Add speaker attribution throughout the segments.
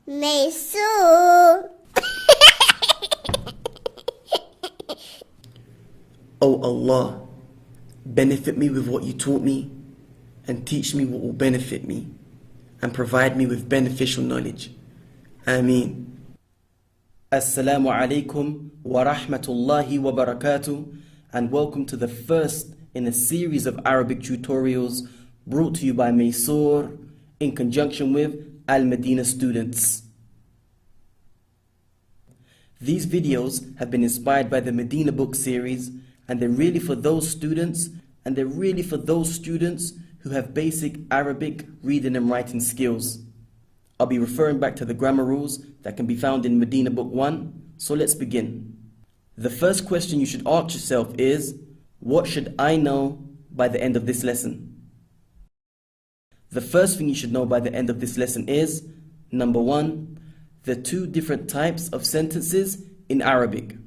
Speaker 1: Maysoor.
Speaker 2: O Allah, benefit me with what you taught me, and teach me what will benefit me, and provide me with beneficial knowledge. Ameen. Assalamu alaikum wa rahmatullahi wa barakatuh, and welcome to the first in a series of Arabic tutorials brought to you by Maysoor in conjunction with Al-Medina students. These videos have been inspired by the Medina book series, and they're really for those students who have basic Arabic reading and writing skills. I'll be referring back to the grammar rules that can be found in Medina book 1, so let's begin. The first question you should ask yourself is, what should I know by the end of this lesson? The first thing you should know by the end of this lesson is, number 1, the two different types of sentences in Arabic.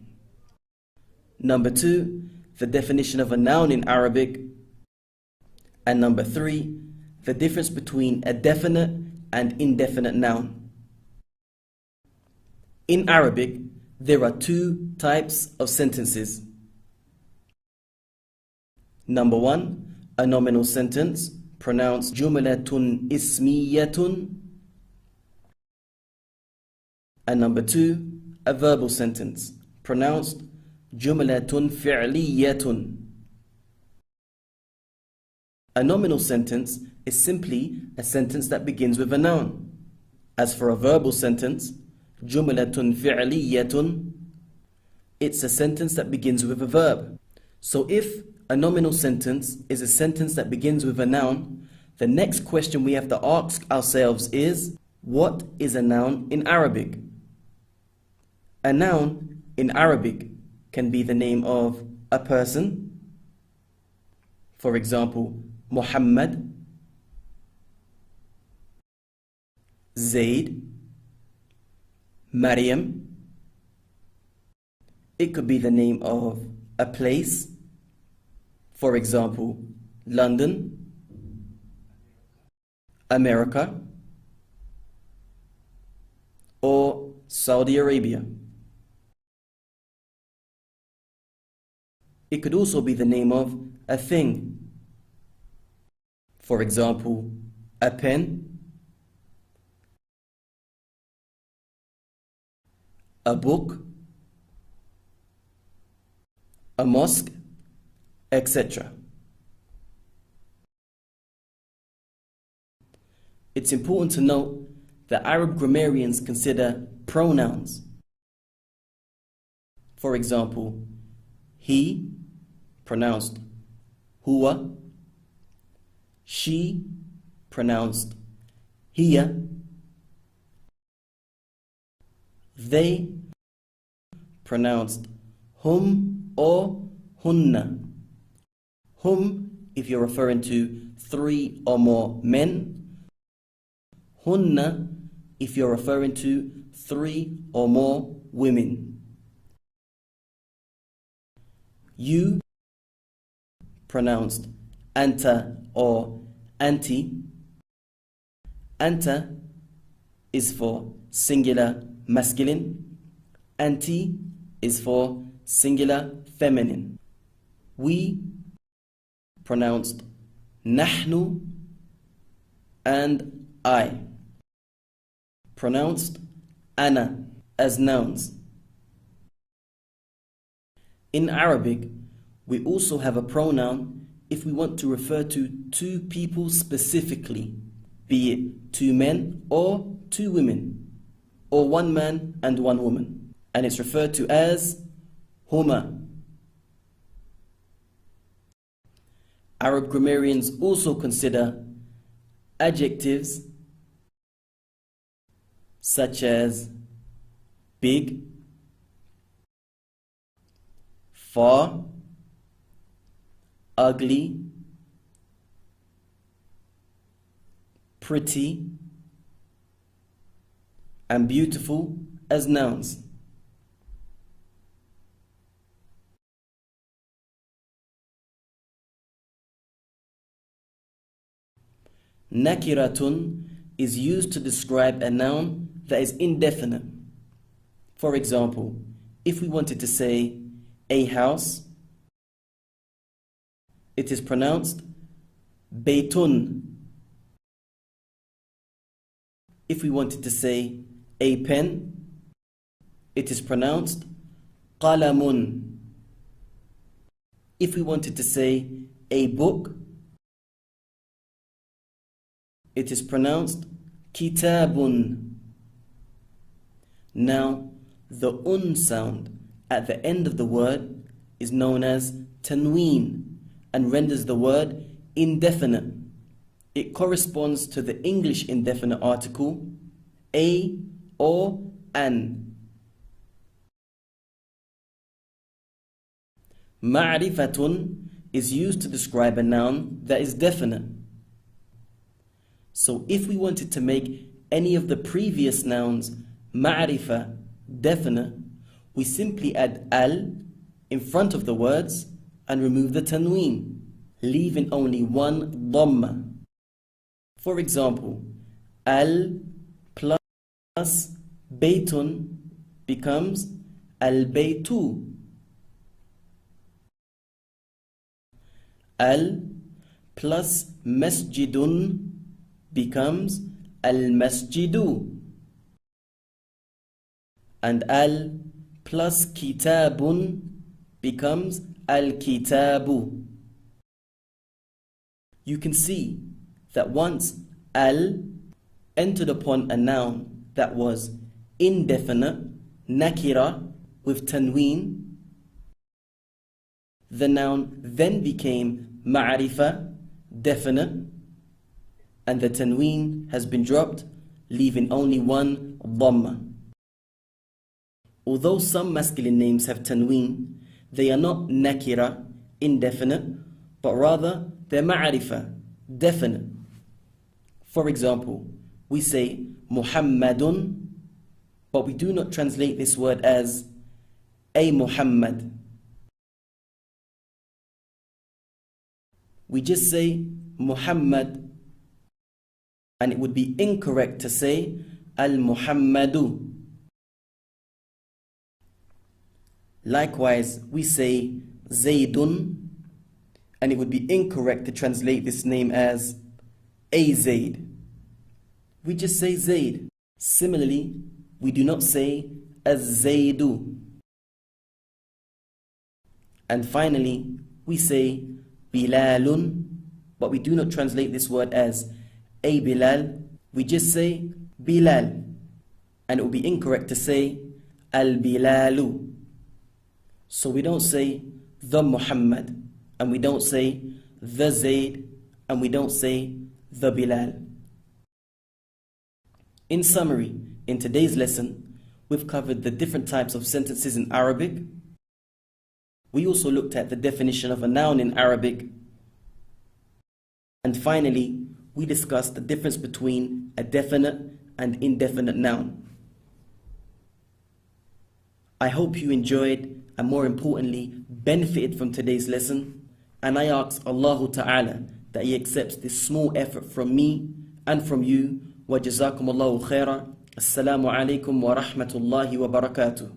Speaker 2: Number 2, the definition of a noun in Arabic. And number 3, the difference between a definite and indefinite noun. In Arabic, there are two types of sentences. Number 1, a nominal sentence, pronounced jumlatun ismiyatun. And number 2, a verbal sentence, pronounced jumlatun fi'liyatun. A nominal sentence is simply a sentence that begins with a noun. As for a verbal sentence, jumlatun fi'liyatun, it's a sentence that begins with a verb. So if a nominal sentence is a sentence that begins with a noun, the next question we have to ask ourselves is, what is a noun in Arabic? A noun in Arabic can be the name of a person. For example, Muhammad, Zaid, Maryam. It could be the name of a place. For example, London, America, or Saudi Arabia. It could also be the name of a thing. For example, a pen, a book, a mosque, etc. It's important to note that Arab grammarians consider pronouns. For example, he, pronounced huwa, she, pronounced hiya, they, pronounced hum or hunna. Hum if you're referring to 3 or more men, hunna if you're referring to 3 or more women. You, pronounced anta or anti. Anta is for singular masculine. Anti is for singular feminine. We, pronounced nahnu, and I, pronounced ana, as nouns. In Arabic, we also have a pronoun if we want to refer to two people specifically, be it 2 men or 2 women, or 1 man and 1 woman, and it's referred to as huma. Arab grammarians also consider adjectives such as big, far, ugly, pretty, and beautiful as nouns. Nakiratun is used to describe a noun that is indefinite. For example, if we wanted to say a house, it is pronounced Baytun. If we wanted to say a pen, it is pronounced Qalamun. If we wanted to say a book, it is pronounced Kitabun. Now, the sound at the end of the word is known as tanween and renders the word indefinite. It corresponds to the English indefinite article a or an. Ma'rifatun is used to describe a noun that is definite. So if we wanted to make any of the previous nouns ma'rifa definite, we simply add al in front of the words and remove the tanween, leaving only one dhamma. For example, al plus baytun becomes al baytu. Al plus masjidun becomes al masjidu. And al plus kitabun becomes al-kitabu. You can see that once al entered upon a noun that was indefinite, nakira, with tanween, the noun then became ma'rifa, definite, and the tanween has been dropped, leaving only one dhamma. Although some masculine names have tanween, they are not nakira, indefinite, but rather they're ma'arifa, definite. For example, we say Muhammadun, but we do not translate this word as a Muhammad. We just say Muhammad, and it would be incorrect to say Al-Muhammadu. Likewise, we say Zaydun, and it would be incorrect to translate this name as a Zayd. We just say Zayd. Similarly, we do not say Az-Zaydu. And finally, we say Bilalun, but we do not translate this word as a Bilal. We just say Bilal, and it would be incorrect to say Al-Bilalu. So we don't say the Muhammad, and we don't say the Zayd, and we don't say the Bilal. In summary, in today's lesson, we've covered the different types of sentences in Arabic. We also looked at the definition of a noun in Arabic. And finally, we discussed the difference between a definite and indefinite noun. I hope you enjoyed and, more importantly, benefited from today's lesson, and I ask Allah Ta'ala that He accepts this small effort from me and from you. Wa jazakumullahu khaira. Assalamu alaikum wa rahmatullahi wa barakatuh.